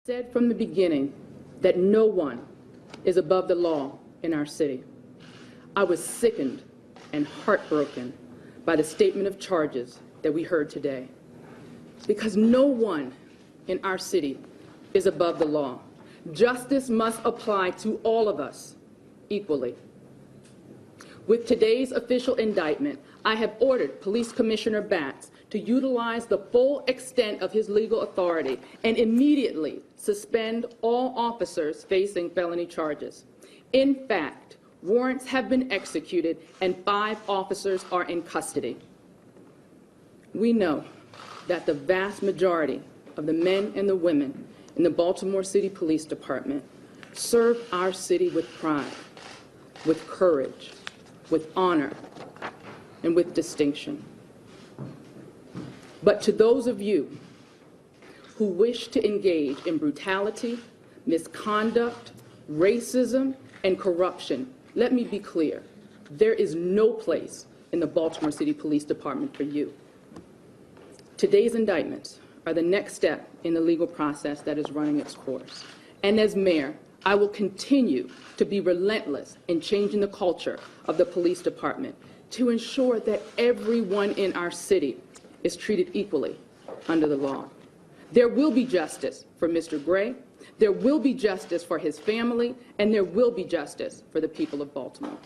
Said from the beginning that no one is above the law in our city. I was sickened and heartbroken by the statement of charges that we heard today, because no one in our city is above the law. Justice must apply to all of us equally. With today's official indictment, I have ordered Police Commissioner Batts to utilize the full extent of his legal authority and immediately suspend all officers facing felony charges. In fact, warrants have been executed and 5 officers are in custody. We know that the vast majority of the men and the women in the Baltimore City Police Department serve our city with pride, with courage, with honor, and with distinction. But to those of you who wish to engage in brutality, misconduct, racism, and corruption, let me be clear, there is no place in the Baltimore City Police Department for you. Today's indictments are the next step in the legal process that is running its course. And as mayor, I will continue to be relentless in changing the culture of the police department to ensure that everyone in our city is treated equally under the law. There will be justice for Mr. Gray, there will be justice for his family, and there will be justice for the people of Baltimore.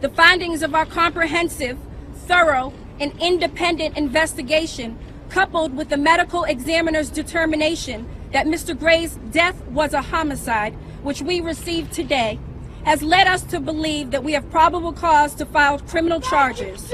The findings of our comprehensive, thorough, and independent investigation, coupled with the medical examiner's determination that Mr. Gray's death was a homicide, which we received today, has led us to believe that we have probable cause to file criminal charges.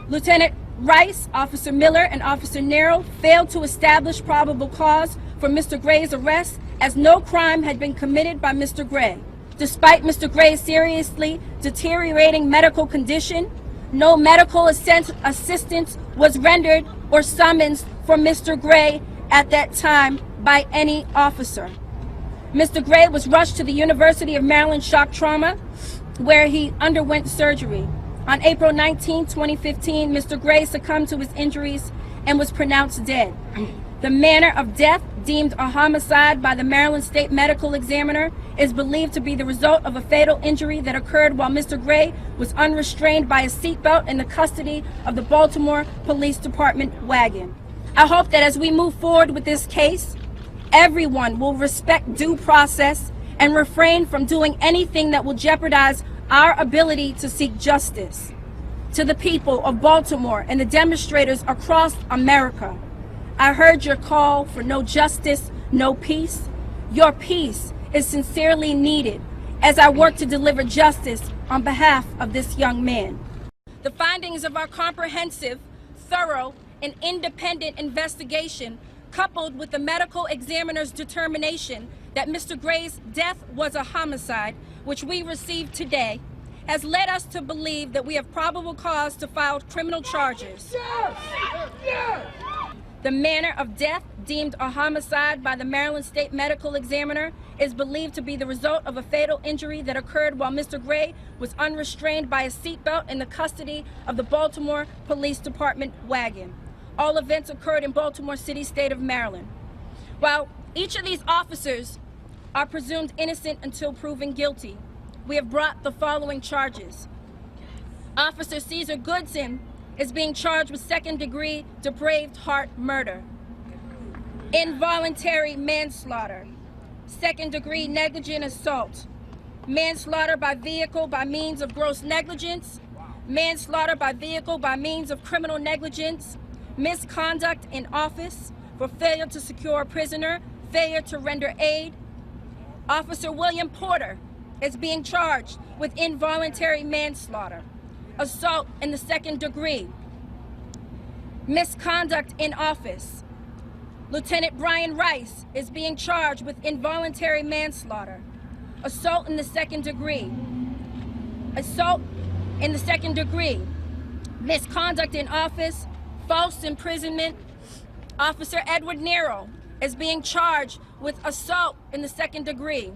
Lieutenant Rice, Officer Miller, and Officer Nero failed to establish probable cause for Mr. Gray's arrest, as no crime had been committed by Mr. Gray. Despite Mr. Gray's seriously deteriorating medical condition, no medical assistance was rendered or summoned for Mr. Gray at that time by any officer. Mr. Gray was rushed to the University of Maryland Shock Trauma, where he underwent surgery. On April 19, 2015, Mr. Gray succumbed to his injuries and was pronounced dead. The manner of death, deemed a homicide by the Maryland State Medical Examiner, is believed to be the result of a fatal injury that occurred while Mr. Gray was unrestrained by a seatbelt in the custody of the Baltimore Police Department wagon. I hope that as we move forward with this case, everyone will respect due process and refrain from doing anything that will jeopardize our ability to seek justice. To the people of Baltimore and the demonstrators across America, I heard your call for no justice, no peace. Your peace is sincerely needed as I work to deliver justice on behalf of this young man. The findings of our comprehensive, thorough, and independent investigation, coupled with the medical examiner's determination that Mr. Gray's death was a homicide, which we received today, has led us to believe that we have probable cause to file criminal charges. The manner of death, deemed a homicide by the Maryland State Medical Examiner, is believed to be the result of a fatal injury that occurred while Mr. Gray was unrestrained by a seatbelt in the custody of the Baltimore Police Department wagon. All events occurred in Baltimore City, state of Maryland. While each of these officers are presumed innocent until proven guilty, we have brought the following charges. Officer Caesar Goodson is being charged with second-degree depraved heart murder, involuntary manslaughter, second-degree negligent assault, manslaughter by vehicle by means of gross negligence, manslaughter by vehicle by means of criminal negligence, misconduct in office for failure to secure a prisoner, failure to render aid. Officer William Porter is being charged with involuntary manslaughter, assault in the second degree, misconduct in office. Lieutenant Brian Rice is being charged with involuntary manslaughter, assault in the second degree, misconduct in office, false imprisonment. Officer Edward Nero is being charged with assault in the second degree,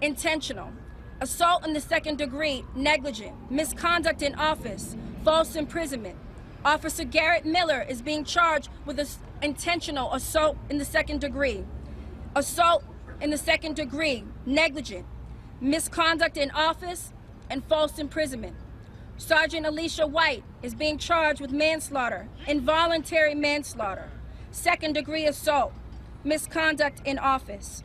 intentional, assault in the second degree, negligent, misconduct in office, false imprisonment. Officer Garrett Miller is being charged with intentional assault in the second degree, assault in the second degree, negligent, misconduct in office, and false imprisonment. Sergeant Alicia White is being charged with manslaughter, involuntary manslaughter, second degree assault, misconduct in office.